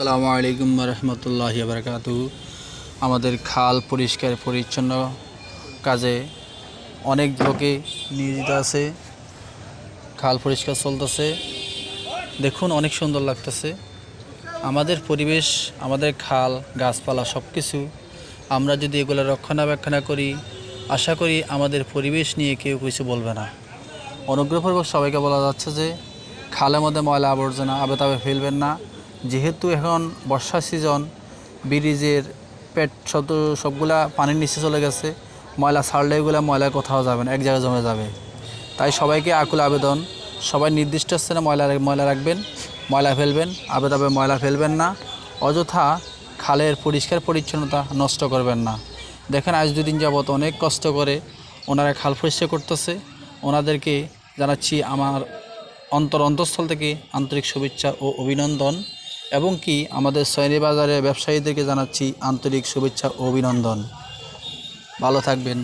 আসসালামু আলাইকুম রহমতুল্লাহি বারাকাতুহু। আমাদের খাল পরিষ্কার পরিচ্ছন্ন কাজে অনেক লোকে নিয়োজিত আছে। খাল পরিষ্কার চলতেছে, দেখুন অনেক সুন্দর লাগতেছে। আমাদের পরিবেশ, আমাদের খাল, গাছপালা সব কিছু আমরা যদি এগুলো রক্ষণাবেক্ষণ করি, আশা করি আমাদের পরিবেশ নিয়ে কেউ কিছু বলবে না। অনুগ্রহপূর্বক সবাইকে বলা যাচ্ছে যে খালের মধ্যে ময়লা আবর্জনা আবে তাবে ফেলবেন না। যেহেতু এখন বর্ষা সিজন, ব্রিজের পেট সবগুলা পানির নিচে চলে গেছে, ময়লা ছাড়লে এগুলো ময়লা কোথাও যাবে না, এক জায়গায় জমে যাবে। তাই সবাইকে আকুল আবেদন, সবাই নির্দিষ্ট স্থানে ময়লা রাখবেন, ময়লা ফেলবেন, আবে তাবে ময়লা ফেলবেন না, অযথা খালের পরিষ্কার পরিচ্ছন্নতা নষ্ট করবেন না। দেখেন আজ দুদিন যাবত অনেক কষ্ট করে ওনারা খাল পরিষ্কার করতেছে। ওনাদেরকে জানাচ্ছি আমার অন্তঃস্থল থেকে আন্তরিক শুভেচ্ছা ও অভিনন্দন, এবং কি আমাদের সয়নি বাজারের ব্যবসায়ীদেরকে জানাচ্ছি আন্তরিক শুভেচ্ছা ও অভিনন্দন। ভালো থাকবেন।